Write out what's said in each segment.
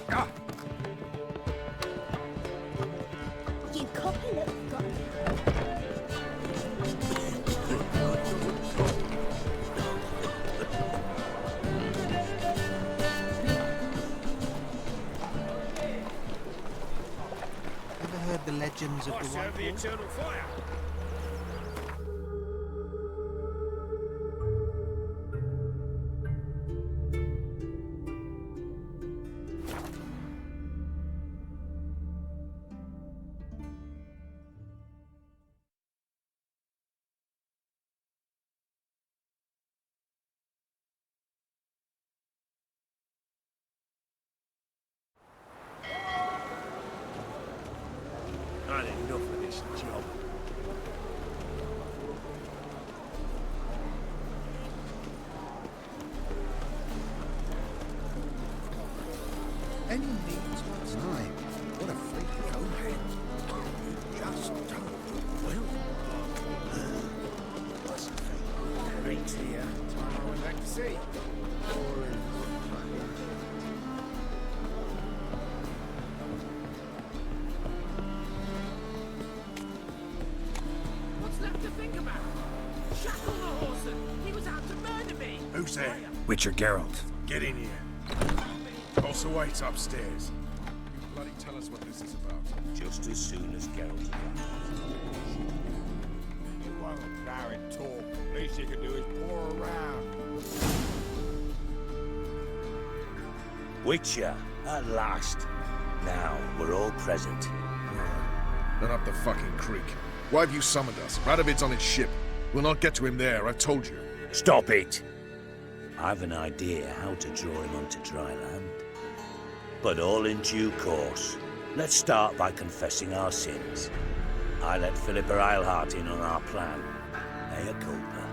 Ah. You copy little gun. Ever heard the legends of the White The Wolf? eternal fire. I had enough of this job. Any needs what's time. What a freaky old head. You just don't well. What's the thing? Great here. Time I went back to sea. What's left to think about? Shackle the horse and he was out to murder me! Who's there? Witcher Geralt. Get in here. Boss awaits upstairs. You bloody tell us what this is about. Just as soon as Geralt arrives. You won't allow it talk. Least you can do is pour around. Witcher, at last. Now, we're all present. Then up the fucking creek. Why have you summoned us? Radovid's on his ship. We'll not get to him there, I've told you. Stop it! I've an idea how to draw him onto dry land. But all in due course. Let's start by confessing our sins. I let Philippa Eilhart in on our plan. Mea culpa.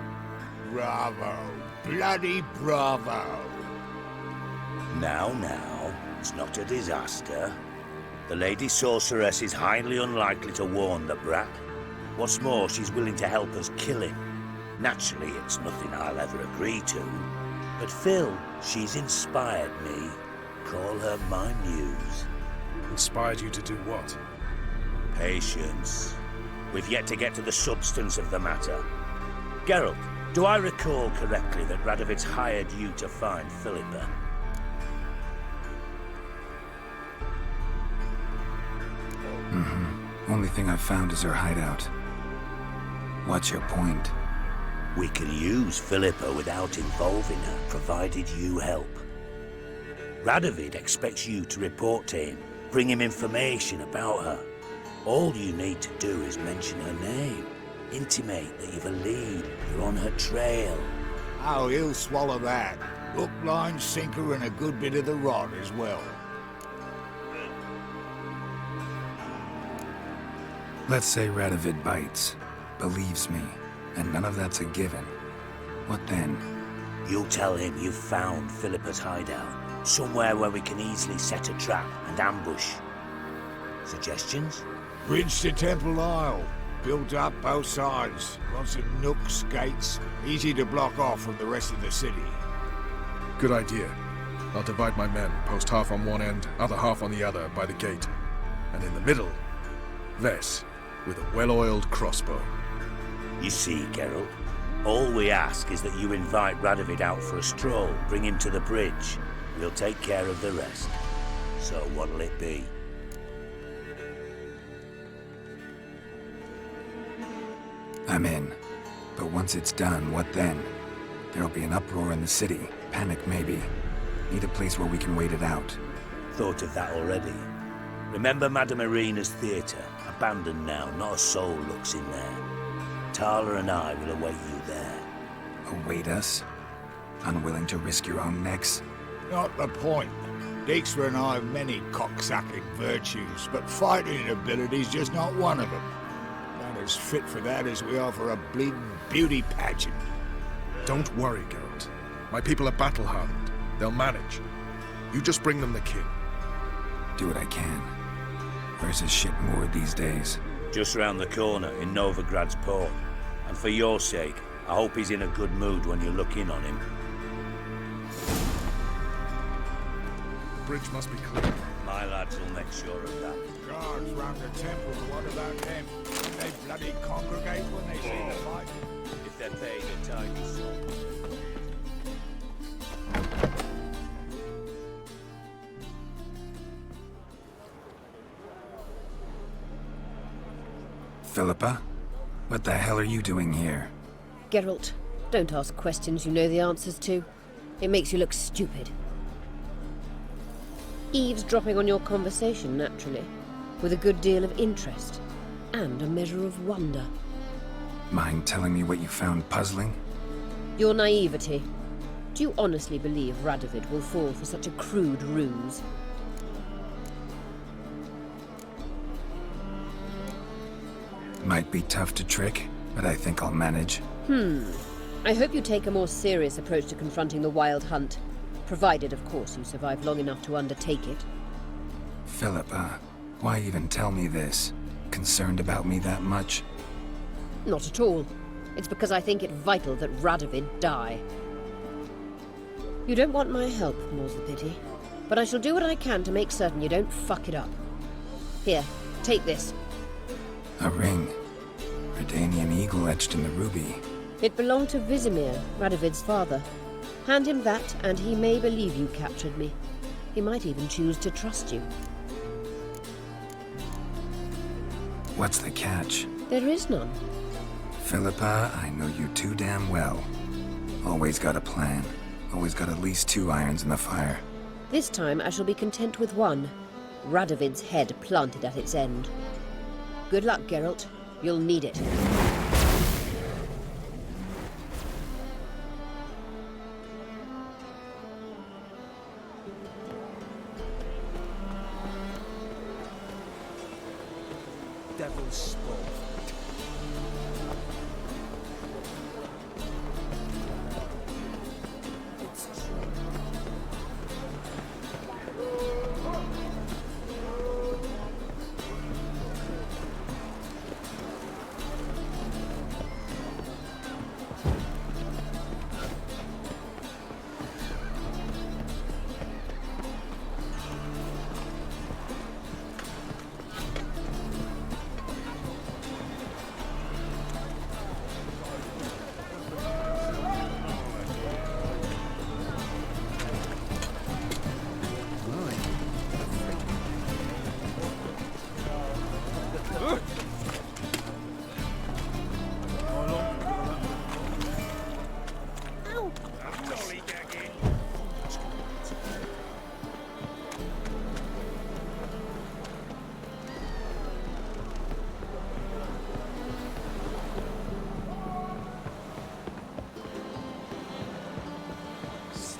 Bravo. Bloody bravo. Now, it's not a disaster. The Lady Sorceress is highly unlikely to warn the brat. What's more, she's willing to help us kill him. Naturally, it's nothing I'll ever agree to. But Phil, she's inspired me. Call her my muse. Inspired you to do what? Patience. We've yet to get to the substance of the matter. Geralt, do I recall correctly that Radovid's hired you to find Philippa? Only thing I've found is her hideout. What's your point? We can use Philippa without involving her, provided you help. Radovid expects you to report to him, bring him information about her. All you need to do is mention her name, intimate that you've a lead, you're on her trail. Oh, he'll swallow that. Hook, line, sinker, and a good bit of the rod as well. Let's say Radovid bites, believes me, and none of that's a given. What then? You'll tell him you've found Philippa's hideout, somewhere where we can easily set a trap and ambush. Suggestions? Bridge to Temple Isle. Built up both sides. Lots of nooks, gates. Easy to block off from the rest of the city. Good idea. I'll divide my men, post half on one end, other half on the other, by the gate. And in the middle, Vess, with a well-oiled crossbow. You see, Geralt, all we ask is that you invite Radovid out for a stroll, bring him to the bridge. We'll take care of the rest. So what'll it be? I'm in. But once it's done, what then? There'll be an uproar in the city. Panic, maybe. Need a place where we can wait it out. Thought of that already. Remember Madame Irina's theatre? Abandoned now, not a soul looks in there. Tala and I will await you there. Await us? Unwilling to risk your own necks? Not the point. Dijkstra and I have many cocksucking virtues, but fighting ability's just not one of them. Not as fit for that as we are for a bleeding beauty pageant. Don't worry, Geralt. My people are battle-hardened. They'll manage. You just bring them the king. Do what I can. Where's his ship moored these days? Just round the corner in Novigrad's port. And for your sake, I hope he's in a good mood when you look in on him. bridge must be clear. My lads will make sure of that. Guards round the temple, what about them? Don't they bloody congregate when they see the fight? If they're paid a tidy sum. Philippa? What the hell are you doing here? Geralt, don't ask questions you know the answers to. It makes you look stupid. Eavesdropping on your conversation, naturally, with a good deal of interest, and a measure of wonder. Mind telling me what you found puzzling? Your naivety. Do you honestly believe Radovid will fall for such a crude ruse? Might be tough to trick, but I think I'll manage. I hope you take a more serious approach to confronting the Wild Hunt. Provided, of course, you survive long enough to undertake it. Philippa, why even tell me this? Concerned about me that much? Not at all. It's because I think it vital that Radovid die. You don't want my help, more's the pity. But I shall do what I can to make certain you don't fuck it up. Here, take this. A ring. Redanian eagle etched in the ruby. It belonged to Vizimir, Radovid's father. Hand him that, and he may believe you captured me. He might even choose to trust you. What's the catch? There is none. Philippa, I know you too damn well. Always got a plan. Always got at least 2 irons in the fire. This time I shall be content with one. Radovid's head planted at its end. Good luck, Geralt. You'll need it. Devil's spawn.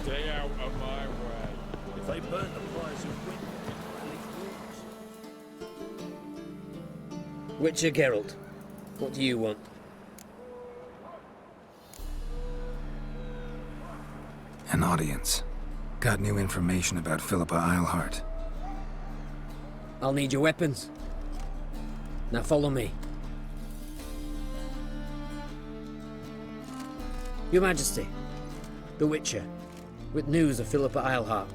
Stay out of my way. If they burn the fires of wind, Witcher Geralt, what do you want? An audience. Got new information about Philippa Eilhart. I'll need your weapons. Now follow me. Your Majesty, the Witcher, with news of Philippa Eilhart.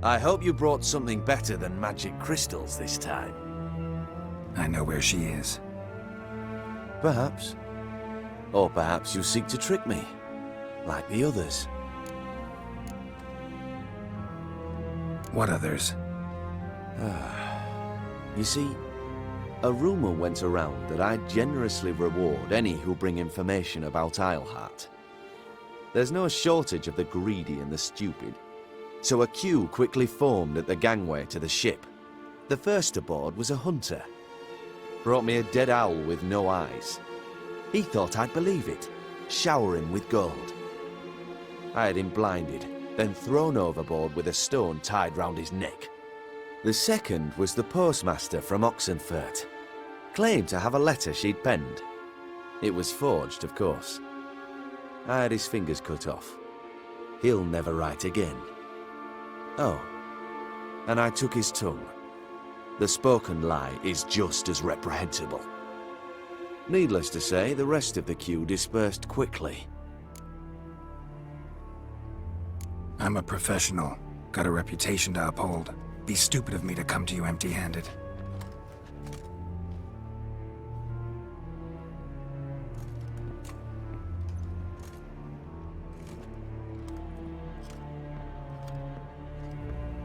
I hope you brought something better than magic crystals this time. I know where she is. Perhaps. Or perhaps you seek to trick me, like the others. What others? You see, a rumor went around that I'd generously reward any who bring information about Eilhart. There's no shortage of the greedy and the stupid, so a queue quickly formed at the gangway to the ship. The first aboard was a hunter. Brought me a dead owl with no eyes. He thought I'd believe it, showering with gold. I had him blinded, then thrown overboard with a stone tied round his neck. The second was the postmaster from Oxenfurt. Claimed to have a letter she'd penned. It was forged, of course. I had his fingers cut off. He'll never write again. Oh, and I took his tongue. The spoken lie is just as reprehensible. Needless to say, the rest of the queue dispersed quickly. I'm a professional. Got a reputation to uphold. Be stupid of me to come to you empty-handed.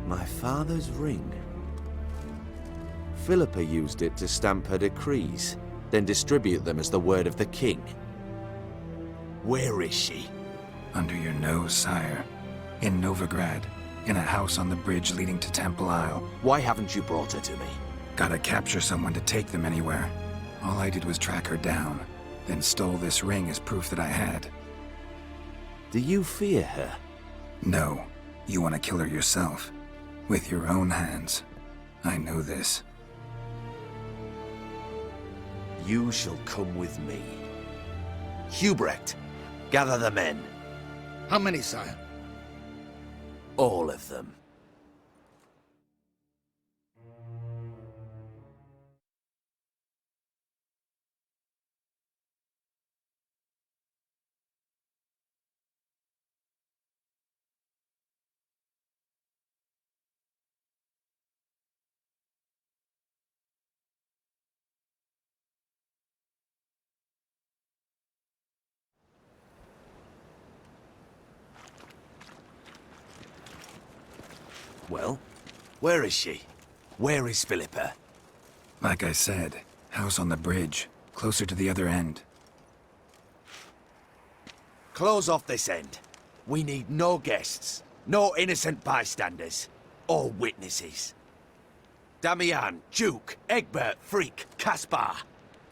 My father's ring. Philippa used it to stamp her decrees, then distribute them as the word of the king. Where is she? Under your nose, sire. In Novigrad. In a house on the bridge leading to Temple Isle. Why haven't you brought her to me? Gotta capture someone to take them anywhere. All I did was track her down, then stole this ring as proof that I had. Do you fear her? No. You want to kill her yourself. With your own hands. I know this. You shall come with me. Hubrecht, gather the men. How many, sire? All of them. Well, where is she? Where is Philippa? Like I said, house on the bridge, closer to the other end. Close off this end. We need no guests, no innocent bystanders, or witnesses. Damian, Duke, Egbert, Freak, Caspar.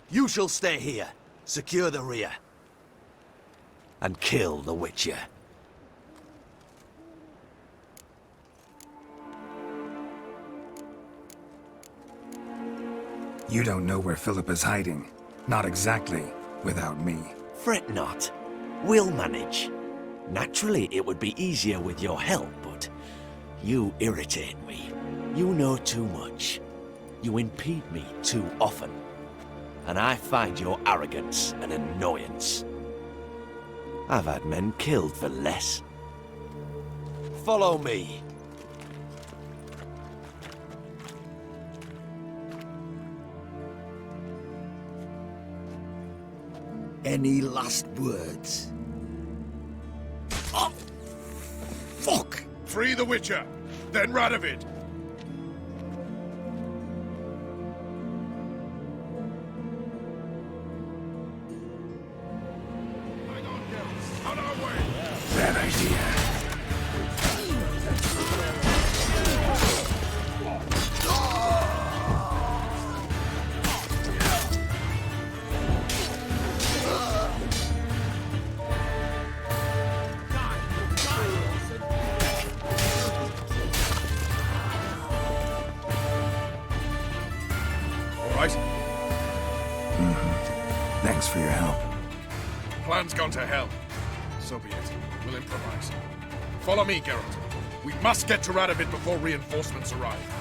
You shall stay here, secure the rear, and kill the Witcher. You don't know where Philippa's hiding. Not exactly, without me. Fret not. We'll manage. Naturally, it would be easier with your help, but you irritate me. You know too much. You impede me too often. And I find your arrogance an annoyance. I've had men killed for less. Follow me. Any last words? Oh! Fuck! Free the Witcher, then Radovid. Hang on, Geralt. On our way. Bad idea. Right? Thanks for your help. Plan's gone to hell. So be it. We'll improvise. Follow me, Geralt. We must get to Radovid before reinforcements arrive.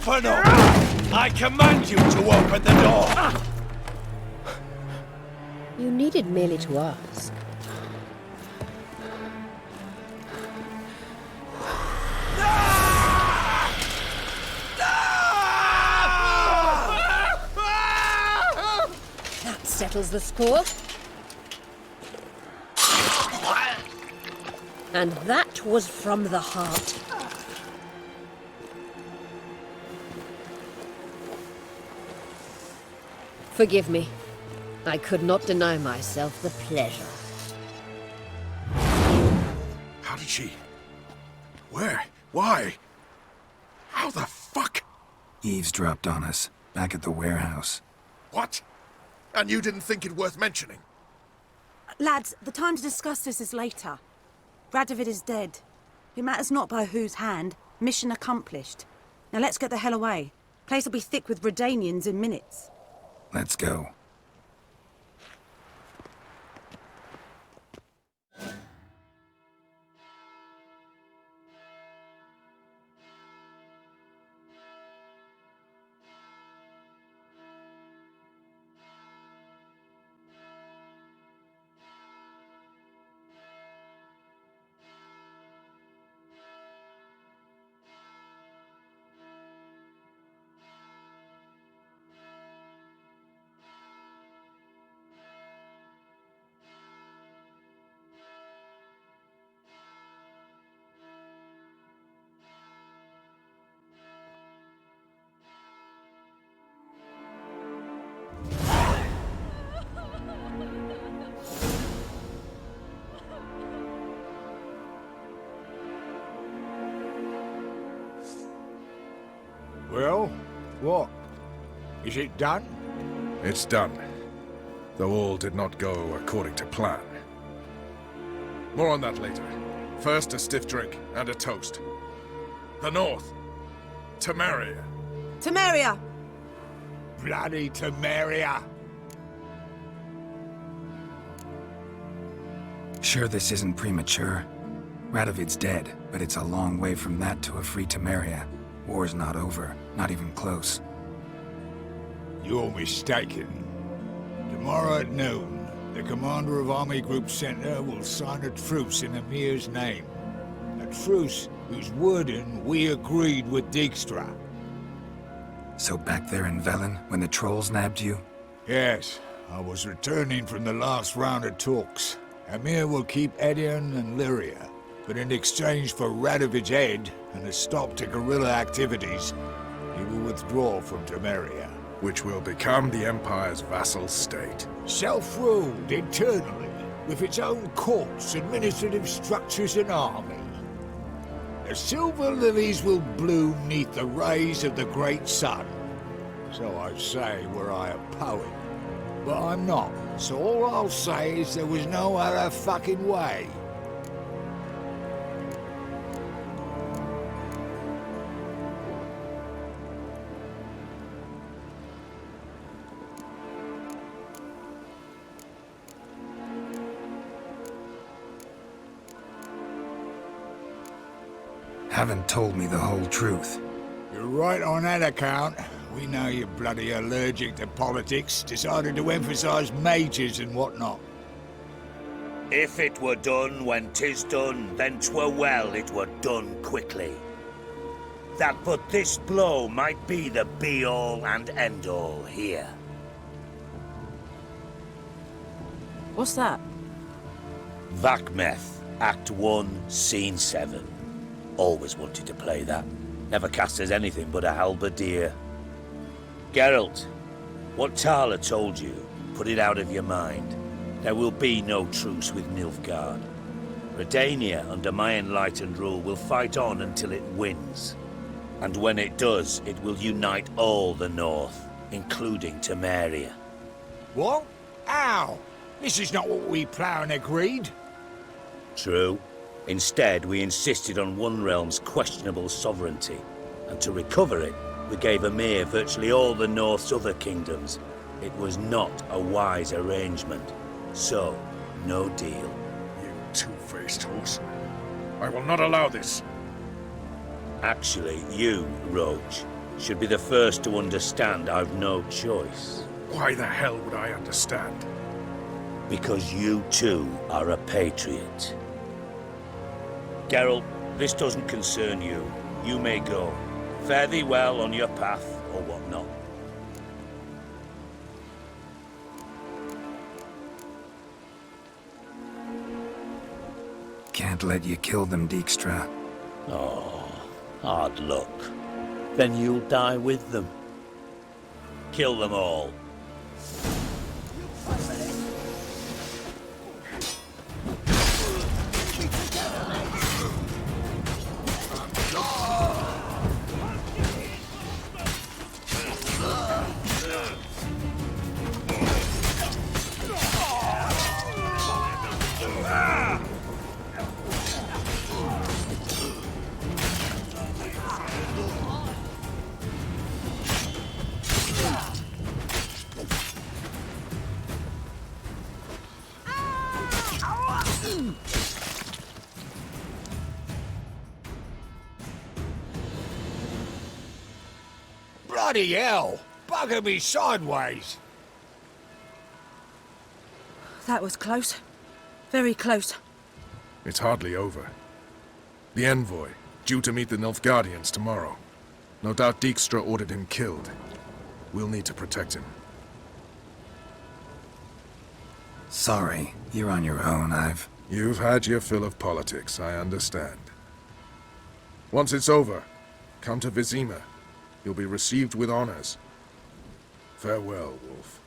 Open up! I command you to open the door! You needed merely to ask. That settles the score. And that was from the heart. Forgive me. I could not deny myself the pleasure. How did she... Where? Why? How the fuck? Eavesdropped on us, back at the warehouse. What? And you didn't think it worth mentioning? Lads, the time to discuss this is later. Radovid is dead. It matters not by whose hand. Mission accomplished. Now let's get the hell away. Place will be thick with Redanians in minutes. Let's go. Well, what? Is it done? It's done. Though all did not go according to plan. More on that later. First, a stiff drink and a toast. The North. Temeria. Temeria! Bloody Temeria! Sure this isn't premature? Radovid's dead, but it's a long way from that to a free Temeria. War's not over, not even close. You're mistaken. Tomorrow at noon, the commander of Army Group Center will sign a truce in Emir's name. A truce whose wording we agreed with Dijkstra. So back there in Velen, when the trolls nabbed you? Yes, I was returning from the last round of talks. Emir will keep Edion and Lyria, but in exchange for Radovid's head and a stop to guerrilla activities, he will withdraw from Temeria. Which will become the Empire's vassal state. Self-ruled internally, with its own courts, administrative structures and army. The silver lilies will bloom neath the rays of the great sun. So I say were I a poet. But I'm not, so all I'll say is there was no other fucking way. Haven't told me the whole truth. You're right on that account. We know you're bloody allergic to politics, decided to emphasize majors and whatnot. If it were done when 'tis done, then 'twere well it were done quickly. That but this blow might be the be-all and end-all here. What's that? Vakmeth, Act 1, Scene 7. Always wanted to play that. Never cast as anything but a halberdier. Geralt, what Tala told you, put it out of your mind. There will be no truce with Nilfgaard. Redania, under my enlightened rule, will fight on until it wins. And when it does, it will unite all the North, including Temeria. What? Ow! This is not what we Plough agreed. True. Instead, we insisted on one realm's questionable sovereignty, and to recover it, we gave Emir virtually all the North's other kingdoms. It was not a wise arrangement. So, no deal. You two-faced horse. I will not allow this. Actually, you, Roche. should be the first to understand I've no choice. Why the hell would I understand? Because you too are a patriot. Geralt, this doesn't concern you. You may go. Fare thee well on your path, or whatnot. Can't let you kill them, Dijkstra. Oh, hard luck. Then you'll die with them. Kill them all. Bloody hell! Bugger me sideways! That was close. Very close. It's hardly over. The envoy, due to meet the Nilfgaardians tomorrow. No doubt Dijkstra ordered him killed. We'll need to protect him. Sorry, you're on your own. You've had your fill of politics, I understand. Once it's over, come to Vizima. You'll be received with honors. Farewell, Wolf.